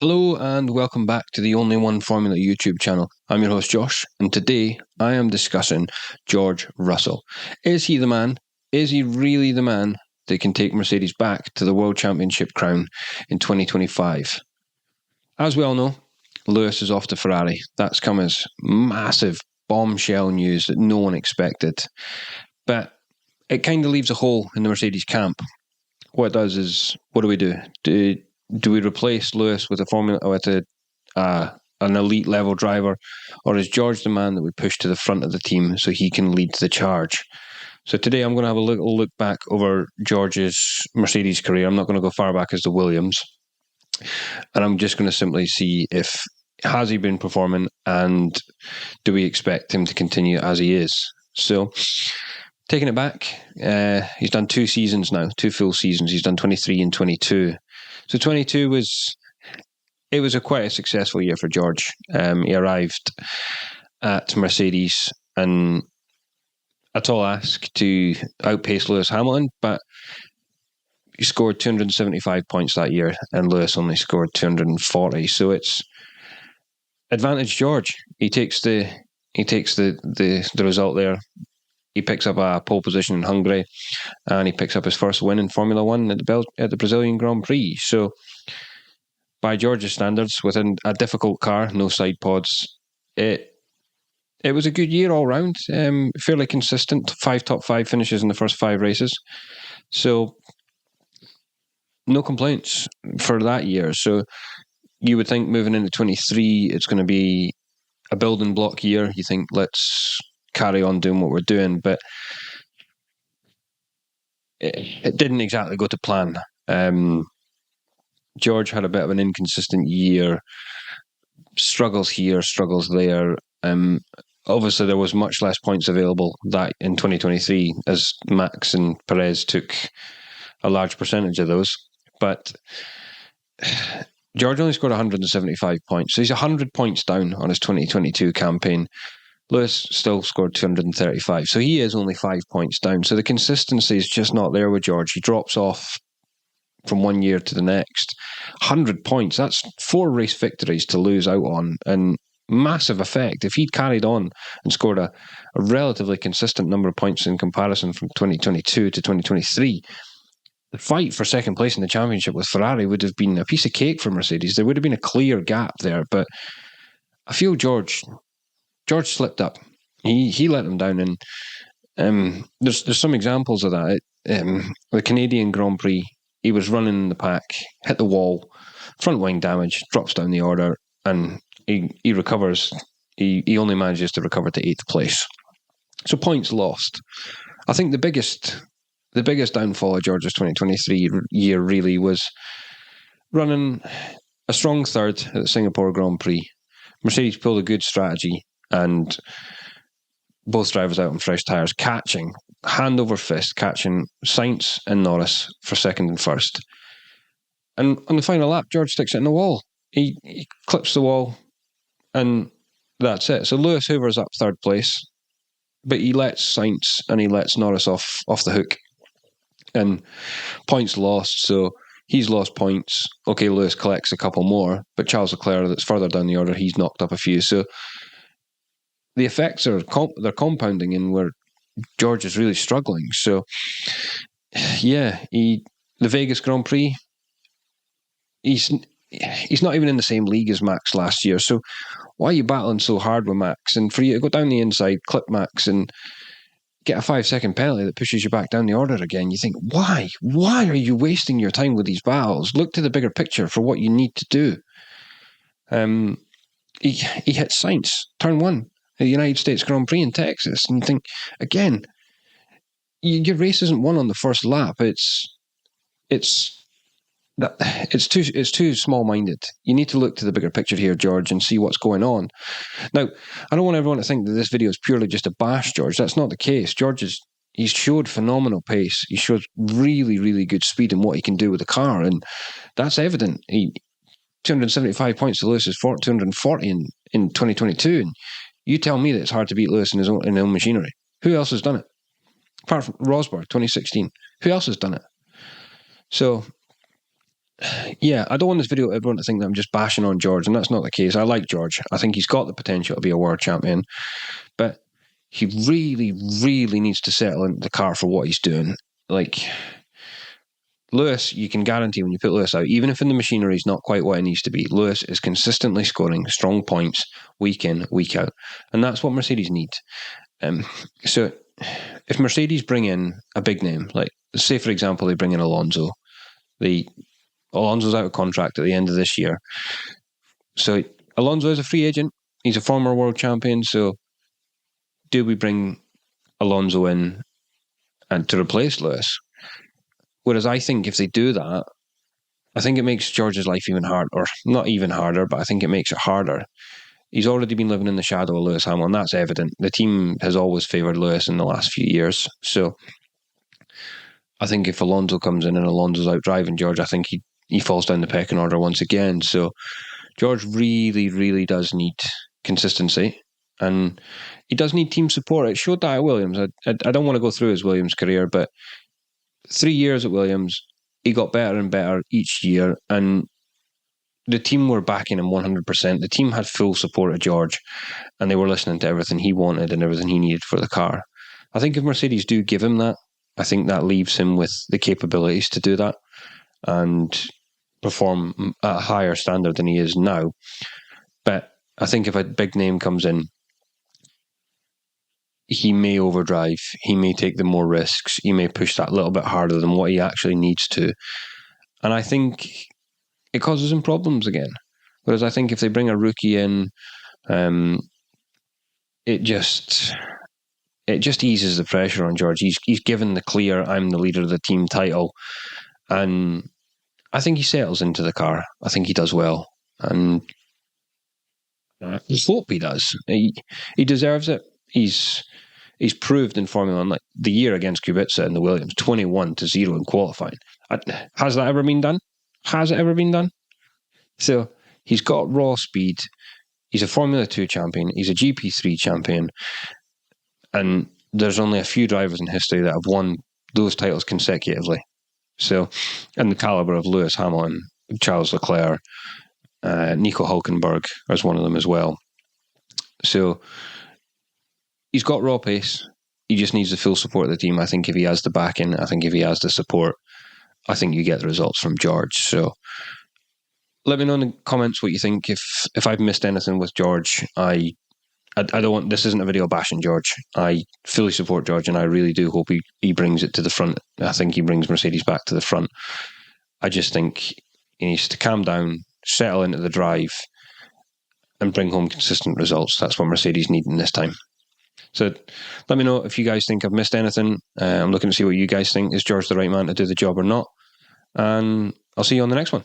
Hello and welcome back to the Only One Formula YouTube channel. I'm your host Josh, and today I am discussing George Russell. Is he the man? Is he really the man that can take Mercedes back to the World Championship crown in 2025? As we all know, Lewis is off to Ferrari. That's come as massive bombshell news that no one expected. But it kind of leaves a hole in the Mercedes camp. What it does is, what do? Do we replace Lewis with an elite level driver, or is George the man that we push to the front of the team so he can lead the charge? So today I'm going to have a little look back over George's Mercedes career. I'm not going to go far back as the Williams, and I'm just going to simply see if has he been performing and do we expect him to continue as he is. So taking it back, he's done 2 seasons now, 2 full seasons. He's done 23 and 22. So 22 was quite a successful year for George. He arrived at Mercedes and a tall ask to outpace Lewis Hamilton, but he scored 275 points that year, and Lewis only scored 240. So it's advantage George. He takes the result there. He picks up a pole position in Hungary, and he picks up his first win in Formula One at the Brazilian Grand Prix. So, by George's standards, within a difficult car, no side pods, it was a good year all round. Fairly consistent, 5 top 5 finishes in the first 5 races. So, no complaints for that year. So, you would think moving into 23, it's going to be a building block year. You think, let's carry on doing what we're doing, but it didn't exactly go to plan. George had a bit of an inconsistent year, struggles here, struggles there. Obviously, there was much less points available that in 2023 as Max and Perez took a large percentage of those. But George only scored 175 points, so he's 100 points down on his 2022 campaign. Lewis still scored 235, so he is only 5 points down. So the consistency is just not there with George. He drops off from one year to the next. 100 points, that's 4 race victories to lose out on, and massive effect. If he'd carried on and scored a relatively consistent number of points in comparison from 2022 to 2023, the fight for second place in the championship with Ferrari would have been a piece of cake for Mercedes. There would have been a clear gap there, but I feel George slipped up. He let them down, and there's some examples of that. The Canadian Grand Prix, he was running in the pack, hit the wall, front wing damage, drops down the order, and he recovers. He only manages to recover to 8th place. So points lost. I think the biggest downfall of George's 2023 year really was running a strong third at the Singapore Grand Prix. Mercedes pulled a good strategy, and both drivers out on fresh tyres, catching, hand over fist, catching Sainz and Norris for second and first. And on the final lap, George sticks it in the wall. He clips the wall, and that's it. So Lewis hoovers up 3rd place, but he lets Sainz and he lets Norris off the hook. And points lost, so he's lost points. Okay, Lewis collects a couple more, but Charles Leclerc, that's further down the order, he's knocked up a few. So the effects are they're compounding, and where George is really struggling. So yeah, the Vegas Grand Prix, he's not even in the same league as Max last year. So why are you battling so hard with Max? And for you to go down the inside, clip Max, and get a 5-second penalty that pushes you back down the order again, you think, why? Why are you wasting your time with these battles? Look to the bigger picture for what you need to do. He hit Sainz, turn 1, the United States Grand Prix in Texas, and you think, again, your race isn't won on the first lap. It's too small-minded. You need to look to the bigger picture here, George, and see what's going on. Now, I don't want everyone to think that this video is purely just a bash George. That's not the case. He's showed phenomenal pace. He showed really, really good speed and what he can do with the car, and that's evident. 275 points to Lewis's 240 in 2022, and you tell me that it's hard to beat Lewis in his own machinery. Who else has done it? Apart from Rosberg, 2016. Who else has done it? So Yeah, I don't want this video everyone to think that I'm just bashing on George, and that's not the case. I like George. I think he's got the potential to be a world champion, but he really, really needs to settle into the car for what he's doing. Like Lewis, you can guarantee when you put Lewis out, even if in the machinery is not quite what it needs to be, Lewis is consistently scoring strong points week in, week out, and that's what Mercedes need. So, if Mercedes bring in a big name, like say for example they bring in Alonso, Alonso's out of contract at the end of this year. So Alonso is a free agent. He's a former world champion. So do we bring Alonso in and to replace Lewis? Whereas I think if they do that, I think it makes George's life even harder, or not even harder, but I think it makes it harder. He's already been living in the shadow of Lewis Hamilton. That's evident. The team has always favoured Lewis in the last few years. So I think if Alonso comes in and Alonso's out driving George, I think he falls down the pecking order once again. So George really, really does need consistency, and he does need team support. It showed that at Williams. I don't want to go through his Williams career, but 3 years at Williams, he got better and better each year, and the team were backing him 100%. The team had full support of George, and they were listening to everything he wanted and everything he needed for the car. I think if Mercedes do give him that, I think that leaves him with the capabilities to do that and perform at a higher standard than he is now. But I think if a big name comes in, he may overdrive, he may take the more risks, he may push that a little bit harder than what he actually needs to. And I think it causes him problems again. Whereas I think if they bring a rookie in, it just eases the pressure on George. He's given the clear, I'm the leader of the team title. And I think he settles into the car. I think he does well. And I hope he does. He deserves it. He's proved in Formula One, like the year against Kubica in the Williams, 21-0 in qualifying. Has that ever been done? Has it ever been done? So he's got raw speed. He's a Formula 2 champion. He's a GP3 champion. And there's only a few drivers in history that have won those titles consecutively. So, and the caliber of Lewis Hamilton, Charles Leclerc, Nico Hulkenberg is one of them as well. So he's got raw pace. He just needs the full support of the team. I think if he has the backing, I think if he has the support, I think you get the results from George. So let me know in the comments what you think. If I've missed anything with George, I don't want, this isn't a video bashing George. I fully support George, and I really do hope he brings it to the front. I think he brings Mercedes back to the front. I just think he needs to calm down, settle into the drive, and bring home consistent results. That's what Mercedes need in this time. So let me know if you guys think I've missed anything. I'm looking to see what you guys think. Is George the right man to do the job or not? And I'll see you on the next one.